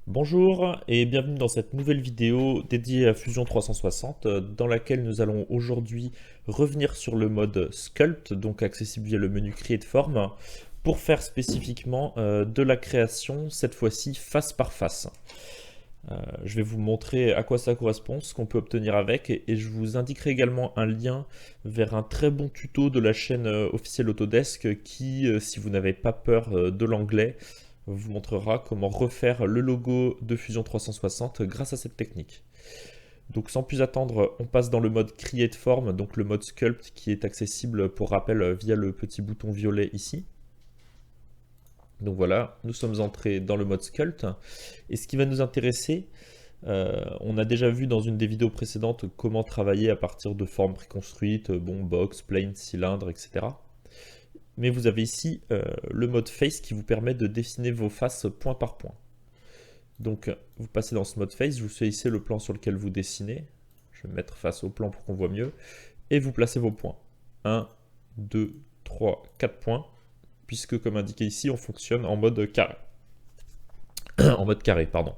Bonjour et bienvenue dans cette nouvelle vidéo dédiée à Fusion 360 dans laquelle nous allons aujourd'hui revenir sur le mode Sculpt, donc accessible via le menu Create Form, pour faire spécifiquement de la création, cette fois-ci face par face. Je vais vous montrer à quoi ça correspond, ce qu'on peut obtenir avec, et je vous indiquerai également un lien vers un très bon tuto de la chaîne officielle Autodesk qui, si vous n'avez pas peur de l'anglais, vous montrera comment refaire le logo de Fusion 360 grâce à cette technique. Donc sans plus attendre, on passe dans le mode Create Form, donc le mode Sculpt qui est accessible pour rappel via le petit bouton violet ici. Donc voilà, nous sommes entrés dans le mode Sculpt. Et ce qui va nous intéresser, on a déjà vu dans une des vidéos précédentes comment travailler à partir de formes préconstruites, box, plane, cylindre, etc. Mais vous avez ici le mode Face qui vous permet de dessiner vos faces point par point. Donc vous passez dans ce mode Face, vous choisissez le plan sur lequel vous dessinez. Je vais me mettre face au plan pour qu'on voit mieux. Et vous placez vos points. 1, 2, 3, 4 points. Puisque comme indiqué ici, on fonctionne en mode carré. En mode carré, pardon.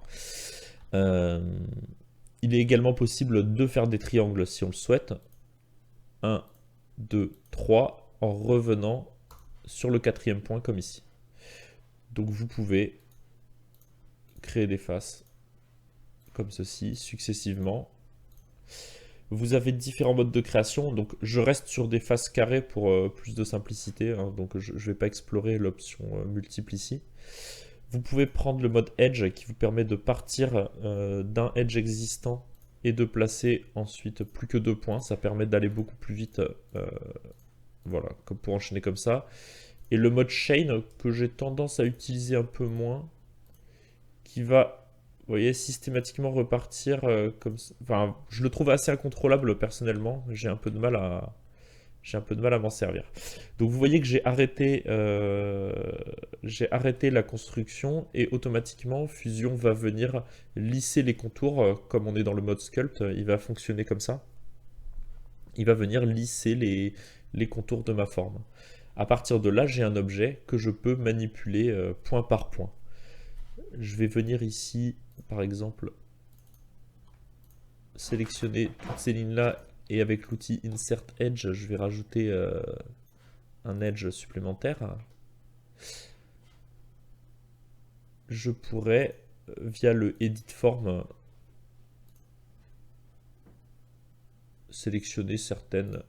Il est également possible de faire des triangles si on le souhaite. 1, 2, 3, en revenant sur le quatrième point comme ici. Donc vous pouvez créer des faces comme ceci successivement. Vous avez différents modes de création, donc je reste sur des faces carrées pour plus de simplicité, hein, donc je ne vais pas explorer l'option multiple ici. Vous pouvez prendre le mode Edge qui vous permet de partir d'un Edge existant et de placer ensuite plus que 2 points, ça permet d'aller beaucoup plus vite, voilà, comme pour enchaîner comme ça. Et le mode Chain que j'ai tendance à utiliser un peu moins, qui va, vous voyez, systématiquement repartir comme ça. Enfin, je le trouve assez incontrôlable personnellement. J'ai un peu de mal à m'en servir. Donc vous voyez que j'ai arrêté la construction et automatiquement Fusion va venir lisser les contours. Comme on est dans le mode Sculpt, il va fonctionner comme ça. Il va venir lisser les contours de ma forme. À partir de là, j'ai un objet que je peux manipuler point par point. Je vais venir ici, par exemple, sélectionner toutes ces lignes-là et avec l'outil Insert Edge, je vais rajouter un edge supplémentaire. Je pourrais, via le Edit Form, sélectionner certaines.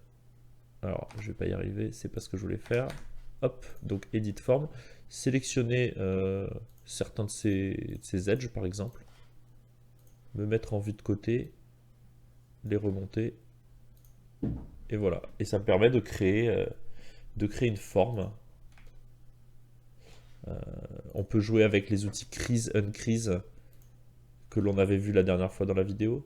Alors, je vais pas y arriver, c'est pas ce que je voulais faire. Hop, donc Edit Form, sélectionner certains de ces edges, par exemple, me mettre en vue de côté, les remonter, et voilà. Et ça me permet de créer une forme. On peut jouer avec les outils Crease, Uncrease que l'on avait vu la dernière fois dans la vidéo.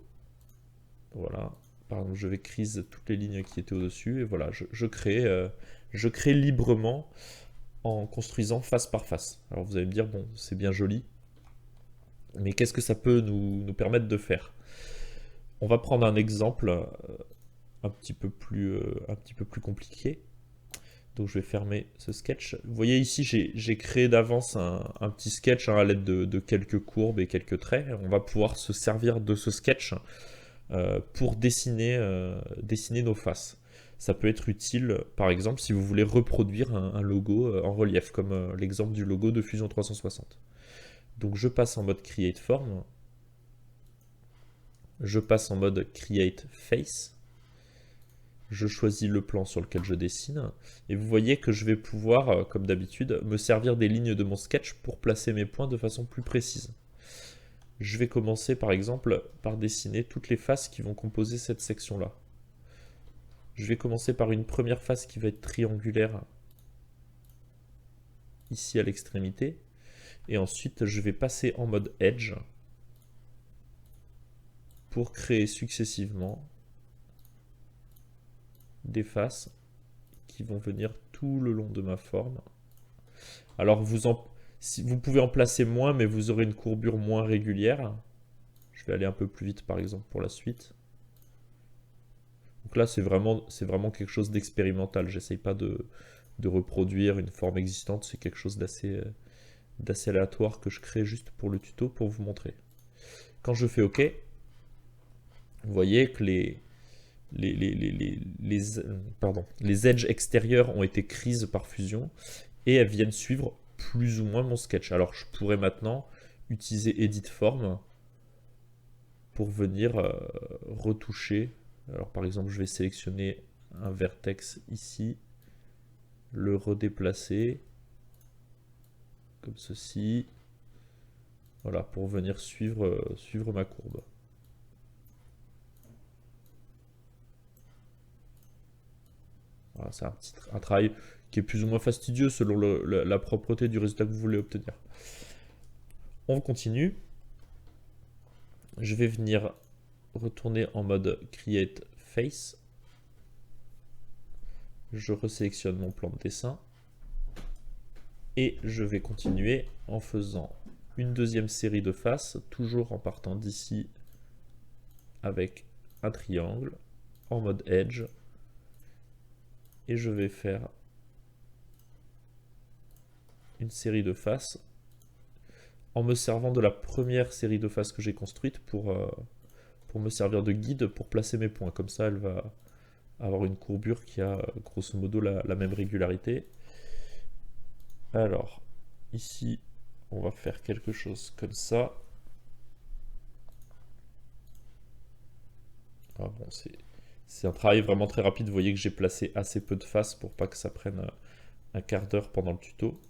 Voilà. Par exemple, je vais crease toutes les lignes qui étaient au-dessus. Et voilà, je crée librement en construisant face par face. Alors vous allez me dire, bon, c'est bien joli, mais qu'est-ce que ça peut nous permettre de faire? On va prendre un exemple un petit peu plus compliqué. Donc je vais fermer ce sketch. Vous voyez ici, j'ai créé d'avance un petit sketch à l'aide de quelques courbes et quelques traits. On va pouvoir se servir de ce sketch pour dessiner nos faces. Ça peut être utile, par exemple, si vous voulez reproduire un logo en relief, comme l'exemple du logo de Fusion 360. Donc je passe en mode Create Form. Je passe en mode Create Face. Je choisis le plan sur lequel je dessine. Et vous voyez que je vais pouvoir, comme d'habitude, me servir des lignes de mon sketch pour placer mes points de façon plus précise. Je vais commencer par exemple par dessiner toutes les faces qui vont composer cette section-là. Je vais commencer par une première face qui va être triangulaire ici à l'extrémité. Et ensuite, je vais passer en mode Edge pour créer successivement des faces qui vont venir tout le long de ma forme. Alors vous pouvez en placer moins, mais vous aurez une courbure moins régulière. Je vais aller un peu plus vite par exemple pour la suite. Donc là, c'est vraiment quelque chose d'expérimental. J'essaye pas de reproduire une forme existante, c'est quelque chose d'assez aléatoire que je crée juste pour le tuto pour vous montrer. Quand je fais OK, vous voyez que les edges extérieurs ont été crises par fusion et elles viennent suivre plus ou moins mon sketch. Alors je pourrais maintenant utiliser Edit Form pour venir retoucher. Alors par exemple, je vais sélectionner un vertex ici, le redéplacer comme ceci. Voilà, pour venir suivre ma courbe. Voilà, c'est un travail qui est plus ou moins fastidieux selon la propreté du résultat que vous voulez obtenir. On continue. Je vais venir retourner en mode Create Face. Je resélectionne mon plan de dessin. Et je vais continuer en faisant une deuxième série de faces, toujours en partant d'ici avec un triangle en mode Edge. Et je vais faire une série de faces en me servant de la première série de faces que j'ai construite pour me servir de guide pour placer mes points. Comme ça, elle va avoir une courbure qui a grosso modo la même régularité. Alors, ici, on va faire quelque chose comme ça. Ah bon, c'est un travail vraiment très rapide. Vous voyez que j'ai placé assez peu de faces pour pas que ça prenne un quart d'heure pendant le tuto.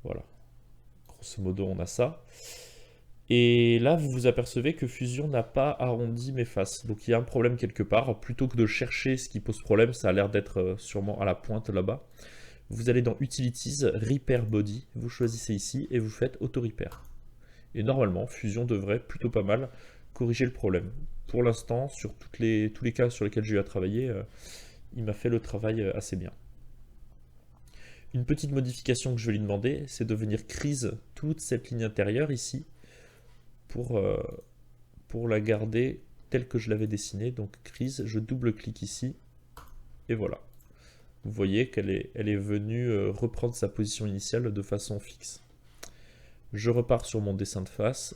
Voilà. Grosso modo, on a ça. Et là, vous vous apercevez que Fusion n'a pas arrondi mes faces. Donc il y a un problème quelque part. Plutôt que de chercher ce qui pose problème, ça a l'air d'être sûrement à la pointe là-bas. Vous allez dans Utilities, Repair Body, vous choisissez ici et vous faites Auto Repair. Et normalement, Fusion devrait plutôt pas mal corriger le problème. Pour l'instant, sur tous les cas sur lesquels j'ai eu à travailler, il m'a fait le travail assez bien. Une petite modification que je vais lui demander, c'est de venir crease toute cette ligne intérieure ici pour la garder telle que je l'avais dessinée. Donc crease, je double-clique ici et voilà. Vous voyez elle est venue reprendre sa position initiale de façon fixe. Je repars sur mon dessin de face.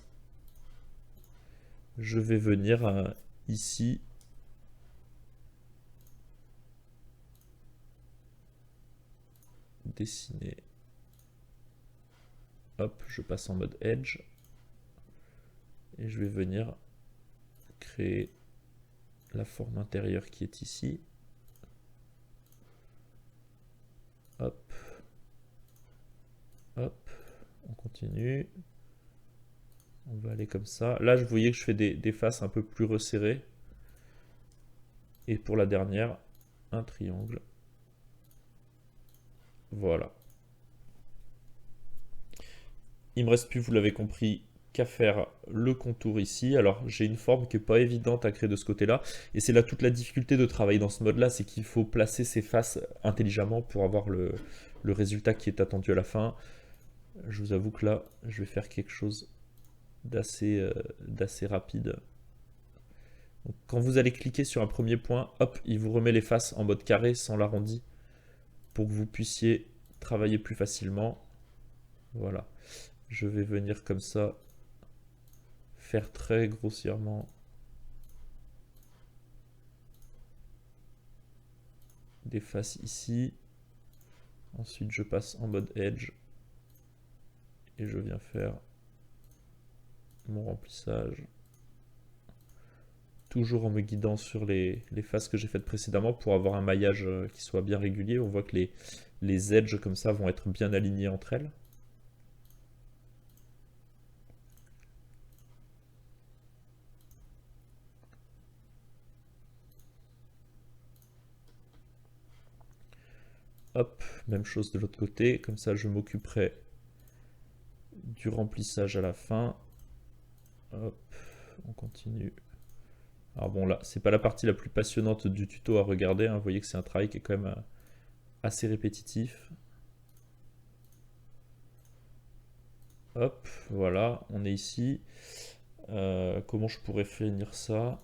Je vais venir ici dessiner. Hop, je passe en mode Edge. Et je vais venir créer la forme intérieure qui est ici. Hop. Hop. On continue. On va aller comme ça. Là, vous voyez que je fais des faces un peu plus resserrées. Et pour la dernière, un triangle. Voilà. Il me reste plus, vous l'avez compris, qu'à faire le contour ici. Alors j'ai une forme qui n'est pas évidente à créer de ce côté-là. Et c'est là toute la difficulté de travailler dans ce mode-là, c'est qu'il faut placer ses faces intelligemment pour avoir le résultat qui est attendu à la fin. Je vous avoue que là, je vais faire quelque chose d'assez rapide. Donc, quand vous allez cliquer sur un premier point, hop, il vous remet les faces en mode carré sans l'arrondi pour que vous puissiez travailler plus facilement. Voilà. Je vais venir comme ça, faire très grossièrement des faces ici. Ensuite, je passe en mode Edge et je viens faire mon remplissage. Toujours en me guidant sur les faces que j'ai faites précédemment pour avoir un maillage qui soit bien régulier. On voit que les edges comme ça vont être bien alignés entre elles. Hop, même chose de l'autre côté, comme ça je m'occuperai du remplissage à la fin. Hop, on continue. Alors bon là, c'est pas la partie la plus passionnante du tuto à regarder, hein. Vous voyez que c'est un travail qui est quand même assez répétitif. Hop, voilà, on est ici. Comment je pourrais finir ça?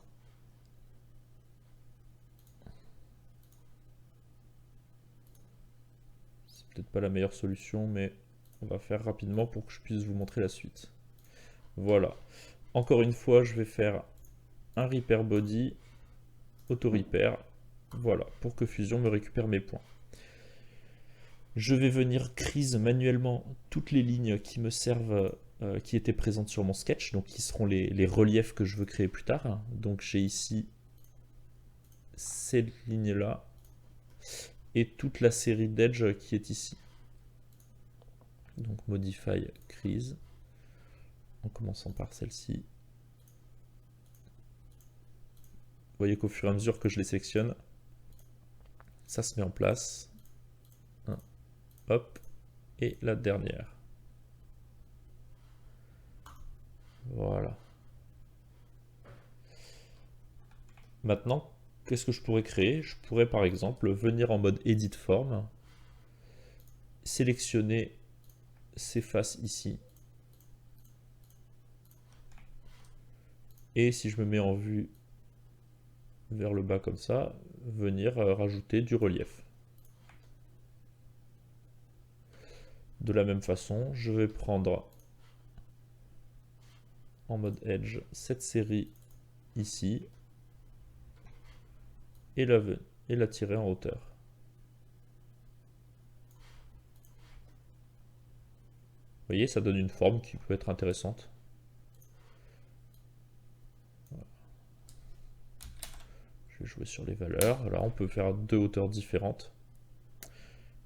C'est peut-être pas la meilleure solution, mais On va faire rapidement pour que je puisse vous montrer la suite. Voilà. Encore une fois, je vais faire un repair body, auto repair. Voilà, pour que Fusion me récupère mes points. Je vais venir crease manuellement toutes les lignes qui me servent, qui étaient présentes sur mon sketch, donc qui seront les reliefs que je veux créer plus tard. Donc j'ai ici cette ligne-là et toute la série d'edge qui est ici. Donc modify crease, en commençant par celle-ci. Vous voyez qu'au fur et à mesure que je les sélectionne, ça se met en place. Hop, et la dernière. Voilà. Maintenant, qu'est-ce que je pourrais créer? Je pourrais par exemple venir en mode Edit Form, sélectionner ces faces ici. Et si je me mets en vue vers le bas comme ça, venir rajouter du relief. De la même façon, je vais prendre en mode Edge cette série ici et la tirer en hauteur. Vous voyez, ça donne une forme qui peut être intéressante. Voilà. Je vais jouer sur les valeurs. Là, on peut faire deux hauteurs différentes.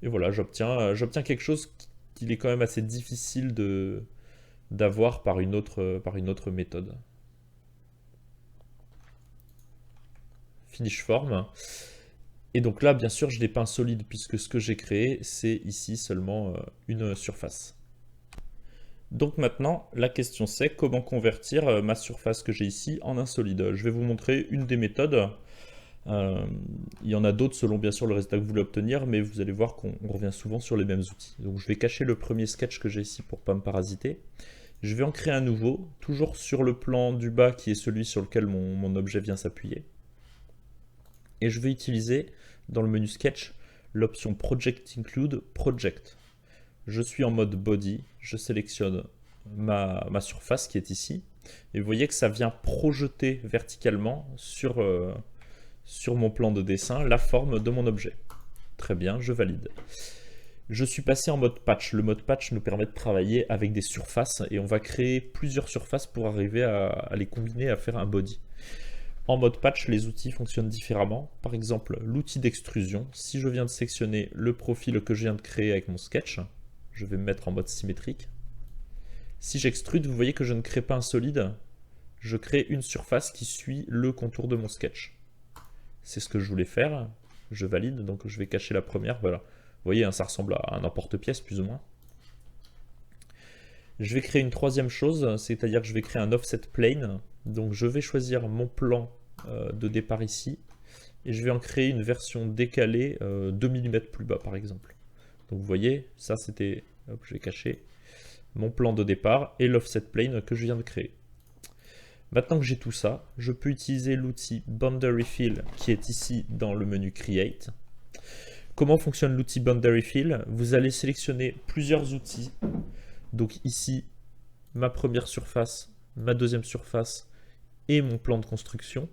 Et voilà, j'obtiens quelque chose qu'il est quand même assez difficile d'avoir par une autre méthode. Finish form. Et donc là, bien sûr, je l'ai peint solide puisque ce que j'ai créé, c'est ici seulement une surface. Donc maintenant, la question c'est comment convertir ma surface que j'ai ici en un solide. Je vais vous montrer une des méthodes. Il y en a d'autres selon bien sûr le résultat que vous voulez obtenir, mais vous allez voir qu'on revient souvent sur les mêmes outils. Donc je vais cacher le premier sketch que j'ai ici pour ne pas me parasiter. Je vais en créer un nouveau, toujours sur le plan du bas qui est celui sur lequel mon objet vient s'appuyer. Et je vais utiliser dans le menu sketch l'option Project Include Project. Je suis en mode body, je sélectionne ma surface qui est ici. Et vous voyez que ça vient projeter verticalement sur mon plan de dessin la forme de mon objet. Très bien, je valide. Je suis passé en mode patch. Le mode patch nous permet de travailler avec des surfaces et on va créer plusieurs surfaces pour arriver à les combiner, à faire un body. En mode patch, les outils fonctionnent différemment. Par exemple, l'outil d'extrusion. Si je viens de sélectionner le profil que je viens de créer avec mon sketch, je vais me mettre en mode symétrique. Si j'extrude, vous voyez que je ne crée pas un solide, je crée une surface qui suit le contour de mon sketch. C'est ce que je voulais faire. Je valide, donc je vais cacher la première. Voilà. Vous voyez, hein, ça ressemble à un emporte-pièce plus ou moins. Je vais créer une troisième chose, c'est-à-dire que je vais créer un offset plane. Donc je vais choisir mon plan de départ ici et je vais en créer une version décalée 2 mm plus bas par exemple. Donc vous voyez, ça c'était, hop, je vais cacher mon plan de départ et l'offset plane que je viens de créer. Maintenant que j'ai tout ça, je peux utiliser l'outil Boundary Fill qui est ici dans le menu Create. Comment fonctionne l'outil Boundary Fill? Vous allez sélectionner plusieurs outils. Donc ici, ma première surface, ma deuxième surface et mon plan de construction.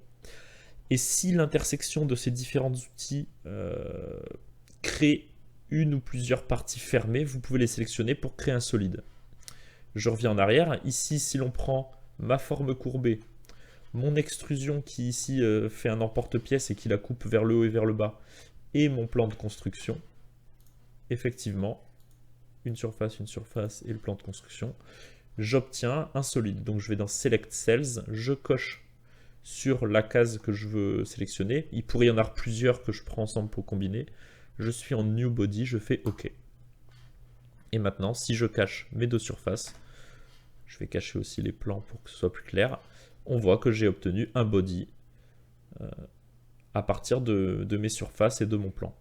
Et si l'intersection de ces différents outils crée une ou plusieurs parties fermées, vous pouvez les sélectionner pour créer un solide. Je reviens en arrière. Ici, si l'on prend ma forme courbée, mon extrusion qui ici fait un emporte-pièce et qui la coupe vers le haut et vers le bas, et mon plan de construction, effectivement, une surface et le plan de construction, j'obtiens un solide. Donc je vais dans Select Cells, je coche sur la case que je veux sélectionner. Il pourrait y en avoir plusieurs que je prends ensemble pour combiner. Je suis en New Body, je fais OK. Et maintenant, si je cache mes deux surfaces, je vais cacher aussi les plans pour que ce soit plus clair, on voit que j'ai obtenu un body à partir de mes surfaces et de mon plan.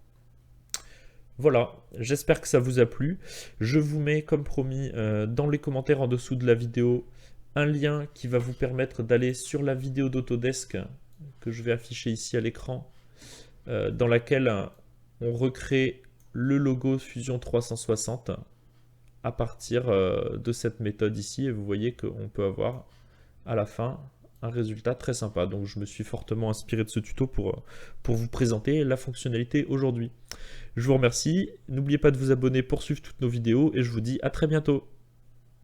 Voilà, j'espère que ça vous a plu. Je vous mets, comme promis, dans les commentaires en dessous de la vidéo, un lien qui va vous permettre d'aller sur la vidéo d'Autodesk que je vais afficher ici à l'écran, dans laquelle on recrée le logo Fusion 360 à partir de cette méthode ici et vous voyez qu'on peut avoir à la fin un résultat très sympa. Donc je me suis fortement inspiré de ce tuto pour vous présenter la fonctionnalité aujourd'hui. Je vous remercie, n'oubliez pas de vous abonner pour suivre toutes nos vidéos et je vous dis à très bientôt.